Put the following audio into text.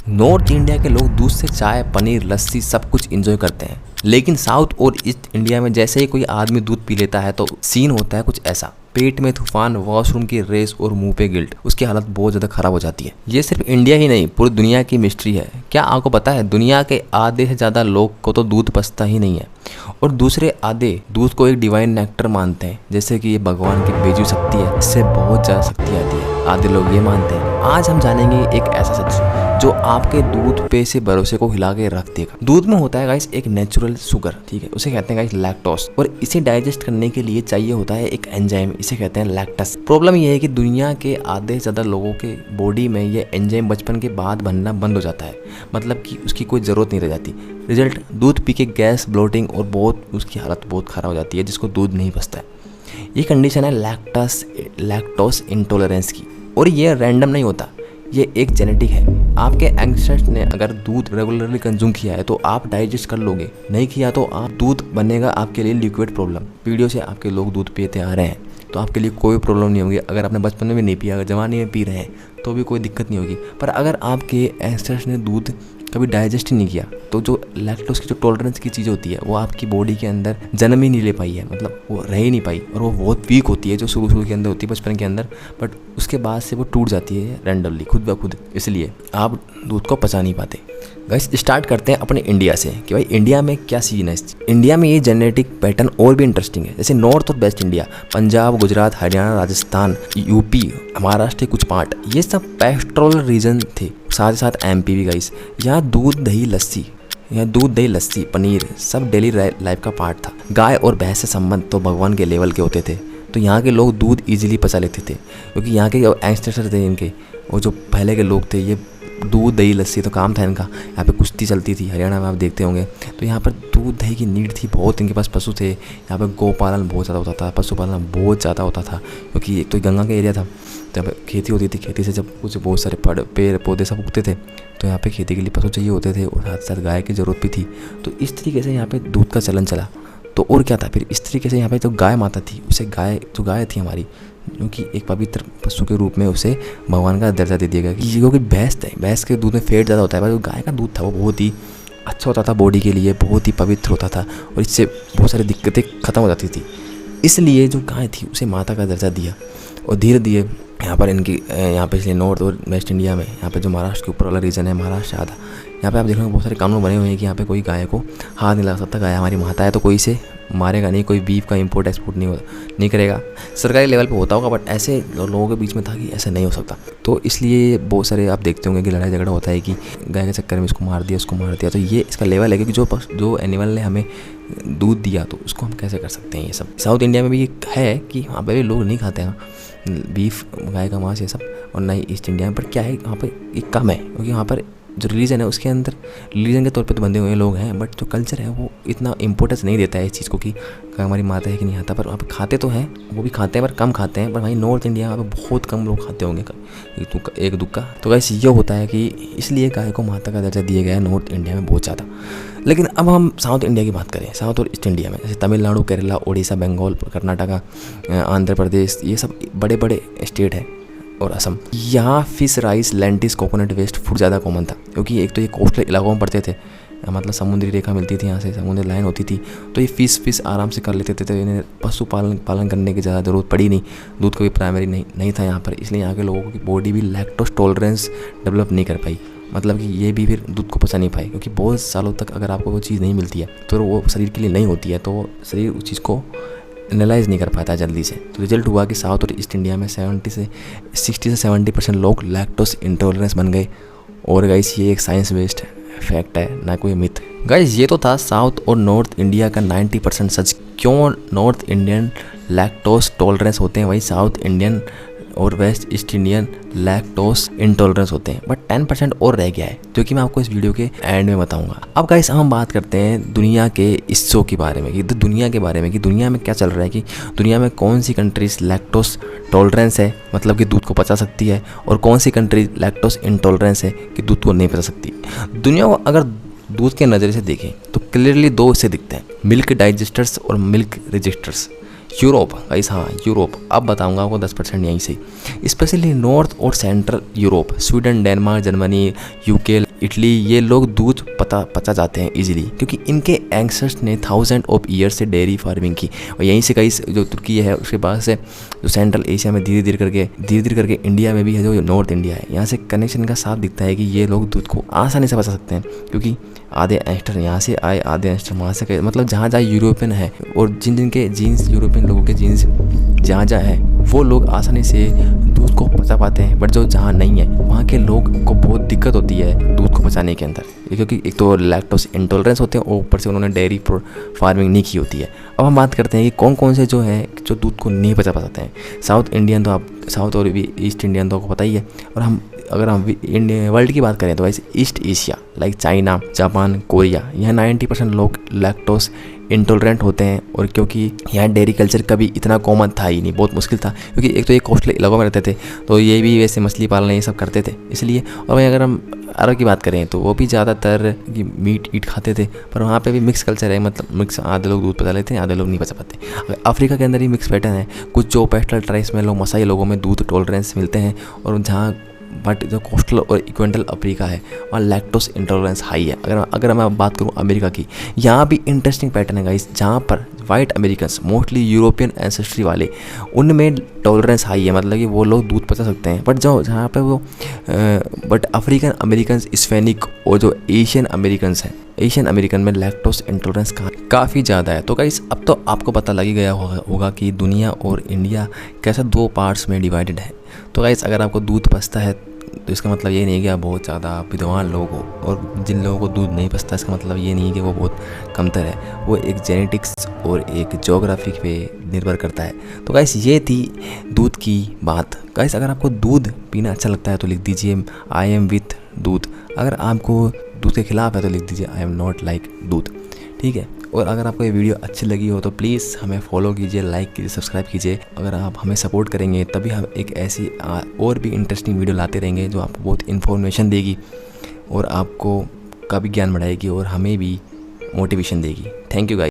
North India के लोग दूध से चाय, पनीर, लस्सी सब कुछ एंजॉय करते हैं, लेकिन साउथ और ईस्ट इंडिया में जैसे ही कोई आदमी दूध पी लेता है तो सीन होता है कुछ ऐसा। पेट में तूफान, वॉशरूम की रेस और मुंह पे गिल्ट। उसकी हालत बहुत ज़्यादा खराब हो जाती है। ये सिर्फ इंडिया ही नहीं, पूरी दुनिया की मिस्ट्री है। क्या आपको पता है दुनिया के आधे से ज़्यादा लोग को तो दूध पचता ही नहीं है, और दूसरे आधे दूध को एक डिवाइन नेक्टर मानते हैं, जैसे कि ये भगवान की भेजी शक्ति है, इससे बहुत ज़्यादा शक्ति आती है। आधे लोग ये मानते हैं। आज हम जानेंगे एक ऐसा सच जो आपके दूध पे से भरोसे को हिला के रख देगा। दूध में होता है गाइस एक नेचुरल शुगर, ठीक है, उसे कहते हैं गाइस लैक्टोस, और इसे डाइजेस्ट करने के लिए चाहिए होता है एक एंजाइम, इसे कहते हैं लैक्टस। प्रॉब्लम यह है कि दुनिया के आधे से ज़्यादा लोगों के बॉडी में ये एंजाइम बचपन के बाद बनना बंद हो जाता है, मतलब कि उसकी कोई ज़रूरत नहीं रह जाती। रिजल्ट, दूध पी के गैस, ब्लोटिंग और बहुत उसकी हालत बहुत ख़राब हो जाती है, जिसको दूध नहीं पचता है। ये कंडीशन है लैक्टोस इंटॉलरेंस की, और ये रैंडम नहीं होता, ये एक जेनेटिक है। आपके एंसेस्टर्स ने अगर दूध रेगुलरली कंज्यूम किया है तो आप डाइजेस्ट कर लोगे, नहीं किया तो आप दूध बनेगा आपके लिए लिक्विड प्रॉब्लम। पीढ़ियों से आपके लोग दूध पीते आ रहे हैं तो आपके लिए कोई प्रॉब्लम नहीं होगी। अगर आपने बचपन में भी नहीं पिया, अगर जवानी में पी रहे हैं तो भी कोई दिक्कत नहीं होगी। पर अगर आपके एंसेस्टर्स ने दूध कभी डाइजेस्ट ही नहीं किया तो जो लैक्टोज की जो टॉलरेंस की चीज़ होती है वो आपकी बॉडी के अंदर जन्म ही नहीं ले पाई है, मतलब वो रह ही नहीं पाई, और वो बहुत वीक होती है जो शुरू के अंदर होती है बचपन के अंदर, बट उसके बाद से वो टूट जाती है रैंडमली खुद ब खुद, इसलिए आप दूध को पचा नहीं पाते। गाइस स्टार्ट करते हैं अपने इंडिया से कि भाई इंडिया में क्या सीन है। इंडिया में ये जेनेटिक पैटर्न और भी इंटरेस्टिंग है, जैसे नॉर्थ और waste India, Punjab, Gujarat, Haryana, Rajasthan, UP, Maharashtra के कुछ पार्ट, ये सब पेस्ट्रोल रीजन थे, साथ ही साथ एमपी भी। गाइस यहाँ दूध दही लस्सी, पनीर सब डेली लाइफ का पार्ट था। गाय और भैंस से संबंध तो भगवान के लेवल के होते थे, तो यहाँ के लोग दूध इजीली पचा लेते थे, क्योंकि यहाँ के एंसेस्टर थे इनके, और जो पहले के लोग थे, ये दूध दही लस्सी तो काम था इनका। यहाँ पे कुश्ती चलती थी, हरियाणा में आप देखते होंगे, तो यहाँ पर दूध दही की नीड थी बहुत। इनके पास पशु थे, यहाँ पे गोपालन बहुत ज़्यादा होता था, पशुपालन बहुत ज़्यादा होता था, क्योंकि एक तो गंगा का एरिया था, तो यहाँ पे खेती होती थी। खेती से जब कुछ बहुत सारे पेड़ पौधे सब उगते थे, तो यहाँ पे खेती के लिए पशु चाहिए होते थे, और साथ साथ गाय की ज़रूरत भी थी। तो इस तरीके से यहाँ पे दूध का चलन चला। तो और क्या था फिर, इस तरीके से यहाँ पे जो गाय माता थी, उसे गाय थी हमारी, क्योंकि एक पवित्र पशु के रूप में उसे भगवान का दर्जा दे दिया गया। क्योंकि भैंस के दूध में फैट ज़्यादा होता है, पर जो गाय का दूध था वो बहुत ही अच्छा होता था बॉडी के लिए, बहुत ही पवित्र होता था, और इससे बहुत सारी दिक्कतें ख़त्म हो जाती थी। इसलिए जो गाय थी उसे माता का दर्जा दिया, और धीरे धीरे यहाँ पे इसलिए नॉर्थ और वेस्ट इंडिया में, यहाँ पे जो महाराष्ट्र के ऊपर वाला रीजन है, महाराष्ट्र आधा, यहाँ पे आप देखोगे बहुत सारे कानून बने हुए हैं कि यहाँ पे कोई गाय को हाथ नहीं लगा सकता। गाय हमारी माता है तो कोई इसे मारेगा नहीं, कोई बीफ का इंपोर्ट एक्सपोर्ट नहीं करेगा। सरकारी लेवल पे होता होगा, बट ऐसे लोगों के बीच में था कि ऐसा नहीं हो सकता। तो इसलिए बहुत सारे आप देखते होंगे कि लड़ाई झगड़ा होता है कि गाय के चक्कर में इसको मार दिया, उसको मार दिया। तो ये इसका लेवल है कि जो एनिमल ने हमें दूध दिया तो उसको हम कैसे कर सकते हैं। ये सब साउथ इंडिया में भी है कि वहाँ पर भी लोग नहीं खाते हैं बीफ, गाय का मांस, ये सब, और ना ही ईस्ट इंडिया में। पर क्या है, वहाँ पर एक कम है, क्योंकि वहाँ पर जो रिलीजन है उसके अंदर रिलीजन के तौर पे तो बंधे हुए लोग हैं, बट जो कल्चर है वो इतना इंपॉर्टेंस नहीं देता है इस चीज़ को कि हमारी माता है कि नहीं आता। पर वहाँ पे खाते तो हैं, वो भी खाते हैं पर कम खाते हैं। पर वहीं नॉर्थ इंडिया में बहुत कम लोग खाते होंगे, एक दुक्का। तो वैसे ये होता है कि इसलिए गाय को माता का दर्जा दिया गया है नॉर्थ इंडिया में बहुत ज़्यादा। लेकिन अब हम साउथ इंडिया की बात करें, साउथ और ईस्ट इंडिया में, जैसे तमिलनाडु, केरला, उड़ीसा, बंगाल, कर्नाटका, आंध्र प्रदेश, ये सब बड़े बड़े स्टेट हैं, और असम। यहाँ fish, rice, lentils, coconut based food ज़्यादा कॉमन था, क्योंकि एक तो ये कोस्टल इलाकों में पड़ते थे, मतलब समुद्री रेखा मिलती थी, यहाँ से समुद्री लाइन होती थी, तो ये फिश आराम से कर लेते थे। तो इन्हें पालन करने की ज़्यादा ज़रूरत पड़ी नहीं। दूध का भी प्राइमरी नहीं था यहाँ पर, इसलिए यहाँ के लोगों की बॉडी भी लैक्टोज टॉलरेंस डेवलप नहीं कर पाई, मतलब कि ये भी फिर दूध को पचा नहीं पाए, क्योंकि बहुत सालों तक अगर आपको वो चीज़ नहीं मिलती है तो वो शरीर के लिए नहीं होती है, तो शरीर उस चीज़ को एनालाइज नहीं कर पाता जल्दी से। तो रिजल्ट हुआ कि साउथ और ईस्ट इंडिया में 60 से 70% लोग लैक्टोज इंटॉलरेंस बन गए। और गाइस ये एक साइंस बेस्ड फैक्ट है, ना कोई मिथ। गाइस ये तो था साउथ और नॉर्थ इंडिया का 90% सच। क्यों नॉर्थ इंडियन लैक्टोज टॉलरेंस होते हैं, वही साउथ इंडियन और west east Indian lactose intolerance होते हैं, बट 10% और रह गया है, जो कि मैं आपको इस वीडियो के एंड में बताऊंगा। अब गाइस हम बात करते हैं दुनिया के हिस्सों के बारे में, कि दुनिया के बारे में, कि दुनिया में क्या चल रहा है, कि दुनिया में कौन सी कंट्रीज लैक्टोज टॉलरेंस है, मतलब कि दूध को पचा सकती है, और कौन सी कंट्रीज लैक्टोज इंटॉलरेंस है कि दूध को नहीं पचा सकती। दुनिया को अगर दूध के नज़रिए से देखें तो क्लियरली दो हिस्से दिखते हैं, मिल्क डाइजेस्टर्स और मिल्क रिजेक्टर्स। यूरोप गाइस, हाँ यूरोप, अब बताऊंगा आपको 10% यहीं से, स्पेशली नॉर्थ और central Europe, Sweden, Denmark, Germany, UK, Italy, ये लोग दूध पचा जाते हैं इजीली, क्योंकि इनके एंसेस्टर्स ने 1000 ऑफ ईयर से डेयरी फार्मिंग की। और यहीं से कई जो तुर्की है उसके बाद से जो सेंट्रल एशिया में धीरे धीरे करके इंडिया में भी है, जो नॉर्थ इंडिया है, यहाँ से कनेक्शन का साफ दिखता है कि ये लोग दूध को आसानी से पचा सकते हैं, क्योंकि आधे एंस्टर यहाँ से आए, आधे एंस्टर वहाँ से गए। मतलब जहाँ जहाँ यूरोपियन है और जिनके जीन्स, यूरोपियन लोगों के जीन्स जहाँ जहाँ है, वो लोग आसानी से दूध को पचा पाते हैं। बट जो जहाँ नहीं है वहाँ के लोग को बहुत दिक्कत होती है दूध को पचाने के अंदर, क्योंकि एक तो लैक्टोज इंटॉलरेंस होते हैं और ऊपर से उन्होंने डेयरी फार्मिंग नहीं की होती है। अब हम बात करते हैं कि कौन कौन से जो है जो दूध को नहीं पचा पाते हैं। साउथ इंडियन तो आप, साउथ और ईस्ट इंडियन तो आपको पता ही है। और अगर हम वर्ल्ड की बात करें तो वैसे east Asia like China, Japan, Korea, यहाँ 90% लोग लैक्टोज इंटॉलरेंट होते हैं। और क्योंकि यहाँ डेयरी कल्चर कभी इतना कॉमन था ही नहीं, बहुत मुश्किल था, क्योंकि एक तो ये कोस्टल इलाकों में रहते थे, तो ये भी वैसे मछली पालन ये सब करते थे इसलिए। और वहीं अगर हम अरब की बात करें तो वो भी ज़्यादातर मीट ईट खाते थे, पर वहाँ पे भी मिक्स कल्चर है, मतलब मिक्स, आधे लोग दूध पचा लेते हैं, आधे लोग नहीं पचा पाते। अफ्रीका के अंदर ही मिक्स पैटर्न है, कुछ जो पेस्टल ट्राइब्स में लोग, मसाई लोगों में दूध टॉलरेंस मिलते हैं, और जहाँ बट जो कोस्टल और इक्वेंटल अफ्रीका है वहाँ लैक्टोज इंटॉलरेंस हाई है। अगर मैं बात करूँ अमेरिका की, यहाँ भी इंटरेस्टिंग पैटर्न है गाइस, जहाँ पर white Americans, mostly European ancestry वाले, उनमें टॉलरेंस हाई है, मतलब कि वो लोग दूध पचा सकते हैं। बट जो जहाँ पे वो बट अफ्रीकन अमेरिकन्स, हिस्पैनिक और जो एशियन अमेरिकन्स हैं, एशियन अमेरिकन में लैक्टोज इंटॉलरेंस काफ़ी ज़्यादा है। तो गाइस अब तो आपको पता लग ही गया होगा कि दुनिया और इंडिया कैसे दो पार्ट्स में डिवाइडेड है। तो गाइस अगर आपको दूध पचता है तो इसका मतलब ये नहीं है कि आप बहुत ज़्यादा विद्वान लोग हो, और जिन लोगों को दूध नहीं पचता इसका मतलब ये नहीं है कि वो बहुत कमतर है। वो एक जेनेटिक्स और एक ज्योग्राफी पे निर्भर करता है। तो गाइस ये थी दूध की बात। गाइस अगर आपको दूध पीना अच्छा लगता है तो लिख दीजिए आई एम विथ दूध। अगर आपको दूध के खिलाफ है तो लिख दीजिए आई एम नॉट लाइक दूध, ठीक है। और अगर आपको ये वीडियो अच्छी लगी हो तो प्लीज़ हमें फॉलो कीजिए, लाइक कीजिए, सब्सक्राइब कीजिए। अगर आप हमें सपोर्ट करेंगे तभी हम एक ऐसी और भी इंटरेस्टिंग वीडियो लाते रहेंगे जो आपको बहुत इन्फॉर्मेशन देगी और आपको का भी ज्ञान बढ़ाएगी और हमें भी मोटिवेशन देगी। Thank you guys.